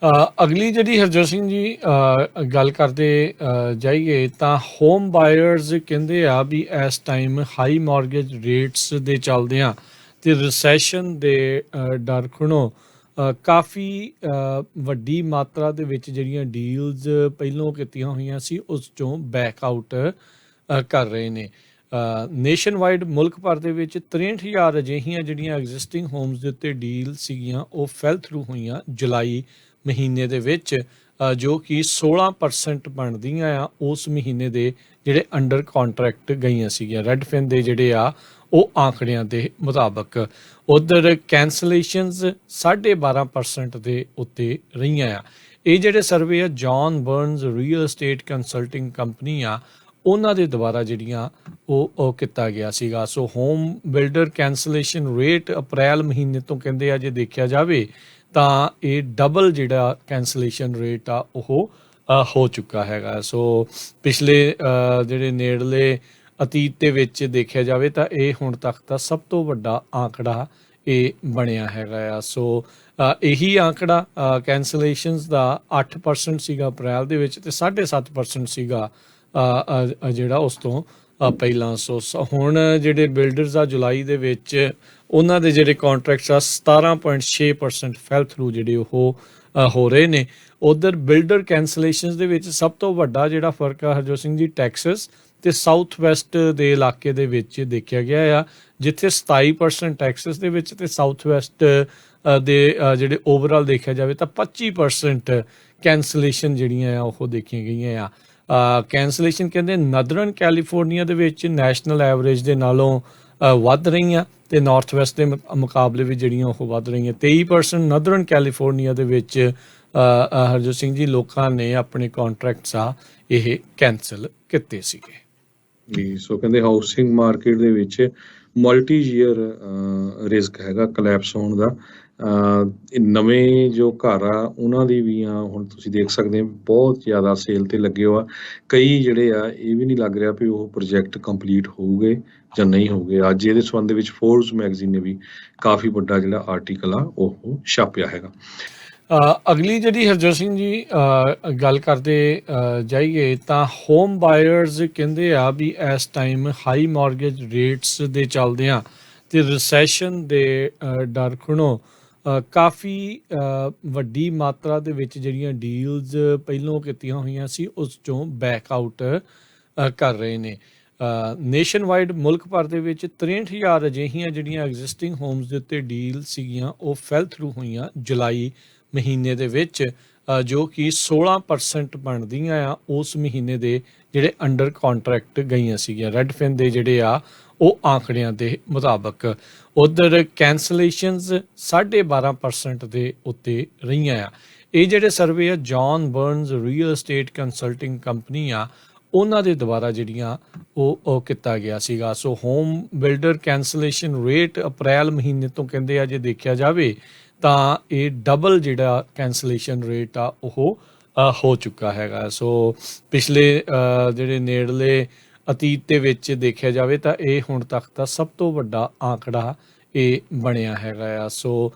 ਅਗਲੀ ਜਿਹੜੀ ਹਰਜੋਤ ਸਿੰਘ ਜੀ ਗੱਲ ਕਰਦੇ ਜਾਈਏ ਤਾਂ ਹੋਮ ਬਾਇਰਸ ਕਹਿੰਦੇ ਆ ਵੀ ਇਸ ਟਾਈਮ ਹਾਈ ਮਾਰਗੇਜ ਰੇਟਸ ਦੇ ਚੱਲਦਿਆਂ ਤੇ ਰਿਸੈਸ਼ਨ ਦੇ ਡਰ ਖੁਣੋ ਕਾਫੀ ਵੱਡੀ ਮਾਤਰਾ ਦੇ ਵਿੱਚ ਜਿਹੜੀਆਂ ਡੀਲਸ ਪਹਿਲੋਂ ਕੀਤੀਆਂ ਹੋਈਆਂ ਸੀ ਉਸ ਚੋਂ ਬੈਕ ਆਊਟ ਕਰ ਰਹੇ ਨੇ। ਨੇਸ਼ਨ ਵਾਈਡ ਮੁਲਕ ਭਰ ਦੇ ਵਿੱਚ 63,000 ਅਜਿਹੀਆਂ ਜਿਹੜੀਆਂ ਐਗਜ਼ਿਸਟਿੰਗ ਹੋਮਸ ਦੇ ਉੱਤੇ ਡੀਲ ਸੀਗੀਆਂ ਉਹ ਫੈਲ ਥਰੂ ਹੋਈਆਂ ਜੁਲਾਈ ਮਹੀਨੇ ਦੇ ਵਿੱਚ, ਜੋ ਕਿ 16% ਬਣਦੀਆਂ ਆ ਉਸ ਮਹੀਨੇ ਦੇ ਜਿਹੜੇ ਅੰਡਰ ਕੰਟਰੈਕਟ ਗਈਆਂ ਸੀਗੀਆਂ ਰੈਡਫਿਨ ਦੇ ਜਿਹੜੇ ਆ ਉਹ ਆંકੜਿਆਂ ਦੇ ਮੁਤਾਬਕ। ਉਧਰ ਕੈਂਸਲੇਸ਼ਨਸ 12.5% ਦੇ ਉੱਤੇ ਰਹੀਆਂ ਆ। ਇਹ ਜਿਹੜੇ ਸਰਵੇ ਆ John Burns real estate consulting company ਆ ਉਹਨਾਂ ਦੇ ਦੁਆਰਾ ਜਿਹੜੀਆਂ ਉਹ ਕੀਤਾ ਗਿਆ ਸੀਗਾ। So home builder cancellation rate April ਮਹੀਨੇ ਤੋਂ ਕਹਿੰਦੇ ਆ ਜੇ ਦੇਖਿਆ ਜਾਵੇ ਤਾਂ ਇਹ ਡਬਲ ਜਿਹੜਾ ਕੈਂਸਲੇਸ਼ਨ ਰੇਟ ਆ ਉਹ ਹੋ ਚੁੱਕਾ ਹੈਗਾ। ਸੋ ਪਿਛਲੇ ਜਿਹੜੇ ਨੇੜਲੇ ਅਤੀਤ ਦੇ ਵਿੱਚ ਦੇਖਿਆ ਜਾਵੇ ਤਾਂ ਇਹ ਹੁਣ ਤੱਕ ਦਾ ਸਭ ਤੋਂ ਵੱਡਾ ਆંકੜਾ ਇਹ ਬਣਿਆ ਹੈਗਾ ਆ। ਸੋ ਇਹੀ ਆંકੜਾ ਕੈਂਸਲੇਸ਼ਨਸ ਦਾ 8% ਸੀਗਾ ਅਪ੍ਰੈਲ ਦੇ ਵਿੱਚ ਤੇ 7.5% ਸੀਗਾ ਜਿਹੜਾ ਉਸ ਤੋਂ ਪਹਿਲਾਂ। ਸੋ ਹੁਣ ਜਿਹੜੇ ਬਿਲਡਰਸ ਆ ਜੁਲਾਈ ਦੇ ਵਿੱਚ ਉਹਨਾਂ ਦੇ ਜਿਹੜੇ ਕੰਟਰੈਕਟਸ ਆ 17.6% ਫੈਲ ਥਰੂ ਜਿਹੜੇ ਉਹ ਹੋ ਰਹੇ ਨੇ। ਉਧਰ ਬਿਲਡਰ ਕੈਂਸਲੇਸ਼ਨਸ ਦੇ ਵਿੱਚ ਸਭ ਤੋਂ ਵੱਡਾ ਜਿਹੜਾ ਫਰਕ ਆ ਹਰਜੋਤ ਸਿੰਘ ਜੀ ਟੈਕਸਸ ਤੇ ਸਾਊਥ ਵੈਸਟ ਦੇ ਇਲਾਕੇ ਦੇ ਵਿੱਚ ਦੇਖਿਆ ਗਿਆ ਆ, ਜਿੱਥੇ 27% ਟੈਕਸਸ ਦੇ ਵਿੱਚ ਤੇ ਸਾਊਥ ਵੈਸਟ ਦੇ ਜਿਹੜੇ ਓਵਰਆਲ ਦੇਖਿਆ ਜਾਵੇ ਤਾਂ 25% ਕੈਂਸਲੇਸ਼ਨ ਜਿਹੜੀਆਂ ਆ ਉਹ ਦੇਖੀਆਂ ਗਈਆਂ ਆ। ਕੈਂਸਲੇਸ਼ਨ ਕਹਿੰਦੇ ਨਦਰਨ ਕੈਲੀਫੋਰਨੀਆ ਦੇ ਵਿੱਚ ਨੈਸ਼ਨਲ ਐਵਰੇਜ ਦੇ ਨਾਲੋਂ ਵੱਧ ਰਹੀਆਂ ਤੇ ਨਾਰਥ ਵੈਸਟ ਦੇ ਮੁਕਾਬਲੇ ਵੀ ਜਿਹੜੀਆਂ ਉਹ ਵੱਧ ਰਹੀਆਂ। 23% ਨਦਰਨ ਕੈਲੀਫੋਰਨੀਆ ਦੇ ਵਿੱਚ ਹਰਜੋਤ ਸਿੰਘ ਜੀ ਲੋਕਾਂ ਨੇ ਆਪਣੇ ਕੰਟਰੈਕਟਸ ਆ ਇਹ ਕੈਂਸਲ ਕੀਤੇ ਸੀਗੇ ਜੀ। ਸੋ ਕਹਿੰਦੇ ਹਾਊਸਿੰਗ ਮਾਰਕੀਟ ਦੇ ਵਿੱਚ ਮਲਟੀ ਈਅਰ ਰਿਸਕ ਹੈਗਾ ਕਲੈਪਸ ਹੋਣ ਦਾ। ਨਵੇਂ ਜੋ ਘਰ ਆ ਉਹਨਾਂ ਦੀ ਵੀ ਆ ਹੁਣ ਤੁਸੀਂ ਦੇਖ ਸਕਦੇ ਹੋ ਬਹੁਤ ਜ਼ਿਆਦਾ ਸੇਲ ਤੇ ਲੱਗੇ ਹੋ ਆ। ਕਈ ਜਿਹੜੇ ਆ ਇਹ ਵੀ ਨਹੀਂ ਲੱਗ ਰਿਹਾ ਵੀ ਉਹ ਪ੍ਰੋਜੈਕਟ ਕੰਪਲੀਟ ਹੋਊਗੇ ਜਾਂ ਨਹੀਂ ਹੋਊਗੇ। ਅੱਜ ਇਹਦੇ ਸੰਬੰਧ ਦੇ ਵਿੱਚ ਫੋਰਬਸ ਮੈਗਜ਼ੀਨ ਨੇ ਵੀ ਕਾਫੀ ਵੱਡਾ ਜਿਹੜਾ ਆਰਟੀਕਲ ਆ ਉਹ ਛਾਪਿਆ ਹੈਗਾ। ਅਗਲੀ ਜਿਹੜੀ ਹਰਜੋਤ ਸਿੰਘ ਜੀ ਗੱਲ ਕਰਦੇ ਜਾਈਏ ਤਾਂ ਹੋਮ ਬਾਇਰਸ ਕਹਿੰਦੇ ਆ ਵੀ ਇਸ ਟਾਈਮ ਹਾਈ ਮਾਰਗੇਜ ਰੇਟਸ ਦੇ ਚੱਲਦਿਆਂ ਤੇ ਰਿਸੈਸ਼ਨ ਦੇ ਡਰ ਖੁਣੋ ਕਾਫੀ ਵੱਡੀ ਮਾਤਰਾ ਦੇ ਵਿੱਚ ਜਿਹੜੀਆਂ ਡੀਲਸ ਪਹਿਲੋਂ ਕੀਤੀਆਂ ਹੋਈਆਂ ਸੀ ਉਸ ਚੋਂ ਬੈਕ ਆਊਟ ਕਰ ਰਹੇ ਨੇ। ਨੇਸ਼ਨ ਵਾਈਡ ਮੁਲਕ ਭਰ ਦੇ ਵਿੱਚ 63,000 ਅਜਿਹੀਆਂ ਜਿਹੜੀਆਂ ਐਗਜ਼ਿਸਟਿੰਗ ਹੋਮਸ ਦੇ ਉੱਤੇ ਡੀਲ ਸੀਗੀਆਂ ਉਹ ਫੈਲ ਥਰੂ ਹੋਈਆਂ ਜੁਲਾਈ ਮਹੀਨੇ ਦੇ ਵਿੱਚ, ਜੋ ਕਿ 16% ਬਣਦੀਆਂ ਆ ਉਸ ਮਹੀਨੇ ਦੇ ਜਿਹੜੇ ਅੰਡਰ ਕੰਟਰੈਕਟ ਗਈਆਂ ਸੀਗੀਆਂ ਰੈਡਫਿਨ ਦੇ ਜਿਹੜੇ ਆ ਉਹ ਆંકੜਿਆਂ ਦੇ ਮੁਤਾਬਕ। ਉਧਰ ਕੈਂਸਲੇਸ਼ਨਸ 12.5% ਦੇ ਉੱਤੇ ਰਹੀਆਂ ਆ। ਇਹ ਜਿਹੜੇ ਸਰਵੇ ਆ John Burns real estate consulting company ਆ ਉਹਨਾਂ ਦੇ ਦੁਆਰਾ ਜਿਹੜੀਆਂ ਉਹ ਕੀਤਾ ਗਿਆ ਸੀਗਾ। So home builder cancellation rate April ਮਹੀਨੇ ਤੋਂ ਕਹਿੰਦੇ ਆ ਜੇ ਦੇਖਿਆ ਜਾਵੇ ਤਾਂ ਇਹ ਡਬਲ ਜਿਹੜਾ ਕੈਂਸਲੇਸ਼ਨ ਰੇਟ ਆ ਉਹ ਹੋ ਚੁੱਕਾ ਹੈਗਾ। ਸੋ ਪਿਛਲੇ ਜਿਹੜੇ ਨੇੜਲੇ ਅਤੀਤ ਦੇ ਵਿੱਚ ਦੇਖਿਆ ਜਾਵੇ ਤਾਂ ਇਹ ਹੁਣ ਤੱਕ ਦਾ ਸਭ ਤੋਂ ਵੱਡਾ ਆંકੜਾ ਇਹ ਬਣਿਆ ਹੈਗਾ ਆ। ਸੋ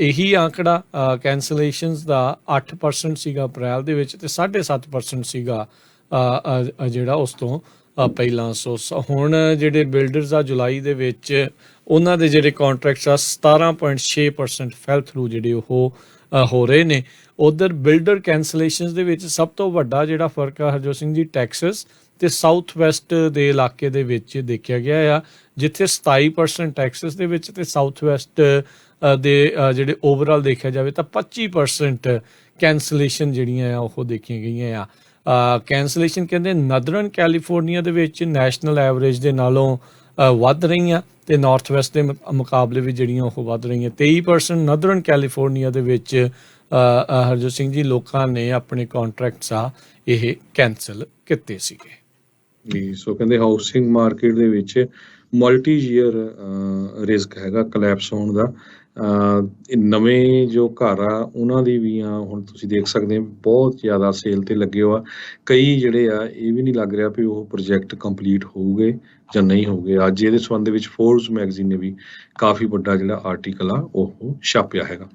ਇਹੀ ਆંકੜਾ ਕੈਂਸਲੇਸ਼ਨਸ ਦਾ 8% ਸੀਗਾ ਅਪ੍ਰੈਲ ਦੇ ਵਿੱਚ ਤੇ 7.5% ਸੀਗਾ ਜਿਹੜਾ ਉਸ ਤੋਂ ਪਹਿਲਾਂ। ਸੋ ਹੁਣ ਜਿਹੜੇ ਬਿਲਡਰਸ ਆ ਜੁਲਾਈ ਦੇ ਵਿੱਚ ਉਹਨਾਂ ਦੇ ਜਿਹੜੇ ਕੰਟਰੈਕਟਸ ਆ 17.6% ਫੈਲ ਥਰੂ ਜਿਹੜੇ ਉਹ ਹੋ ਰਹੇ ਨੇ। ਉਧਰ ਬਿਲਡਰ ਕੈਂਸਲੇਸ਼ਨਸ ਦੇ ਵਿੱਚ ਸਭ ਤੋਂ ਵੱਡਾ ਜਿਹੜਾ ਫਰਕ ਆ ਹਰਜੋਤ ਸਿੰਘ ਜੀ ਟੈਕਸਸ ਤੇ ਸਾਊਥ ਵੈਸਟ ਦੇ ਇਲਾਕੇ ਦੇ ਵਿੱਚ ਦੇਖਿਆ ਗਿਆ ਆ, ਜਿੱਥੇ 27% ਟੈਕਸਸ ਦੇ ਵਿੱਚ ਤੇ ਸਾਊਥ ਵੈਸਟ ਦੇ ਜਿਹੜੇ ਓਵਰਆਲ ਦੇਖਿਆ ਜਾਵੇ ਤਾਂ 25% ਕੈਂਸਲੇਸ਼ਨ ਜਿਹੜੀਆਂ ਆ ਉਹ ਦੇਖੀਆਂ ਗਈਆਂ ਆ। ਕੈਂਸਲੇਸ਼ਨ ਕਹਿੰਦੇ ਨਦਰਨ ਕੈਲੀਫੋਰਨੀਆ ਦੇ ਵਿੱਚ ਨੈਸ਼ਨਲ ਐਵਰੇਜ ਦੇ ਨਾਲੋਂ ਵੱਧ ਰਹੀਆਂ ਤੇ ਨਾਰਥ ਵੈਸਟ ਦੇ ਮੁਕਾਬਲੇ ਵੀ ਜਿਹੜੀਆਂ ਉਹ ਵੱਧ ਰਹੀਆਂ। 23% ਨਦਰਨ ਕੈਲੀਫੋਰਨੀਆ ਦੇ ਵਿੱਚ ਹਰਜੋਤ ਸਿੰਘ ਜੀ ਲੋਕਾਂ ਨੇ ਆਪਣੇ ਕੰਟਰੈਕਟਸ ਆ ਇਹ ਕੈਂਸਲ ਕੀਤੇ ਸੀਗੇ ਜੀ। ਸੋ ਕਹਿੰਦੇ ਹਾਊਸਿੰਗ ਮਾਰਕੀਟ ਦੇ ਵਿੱਚ ਮਲਟੀ ਈਅਰ ਰਿਸਕ ਹੈਗਾ ਕਲੈਪਸ ਹੋਣ ਦਾ। ਨਵੇਂ ਜੋ ਘਰ ਆ ਉਹਨਾਂ ਦੀ ਵੀ ਆ ਹੁਣ ਤੁਸੀਂ ਦੇਖ ਸਕਦੇ ਹੋ ਬਹੁਤ ਜ਼ਿਆਦਾ ਸੇਲ ਤੇ ਲੱਗੇ ਹੋ ਆ। ਕਈ ਜਿਹੜੇ ਆ ਇਹ ਵੀ ਨਹੀਂ ਲੱਗ ਰਿਹਾ ਵੀ ਉਹ ਪ੍ਰੋਜੈਕਟ ਕੰਪਲੀਟ ਹੋਊਗੇ ਜਾਂ ਨਹੀਂ ਹੋਊਗੇ। ਅੱਜ ਇਹਦੇ ਸੰਬੰਧ ਦੇ ਵਿੱਚ ਫੋਰਬਸ ਮੈਗਜ਼ੀਨ ਨੇ ਵੀ ਕਾਫੀ ਵੱਡਾ ਜਿਹੜਾ ਆਰਟੀਕਲ ਆ ਉਹ ਛਾਪਿਆ ਹੈਗਾ।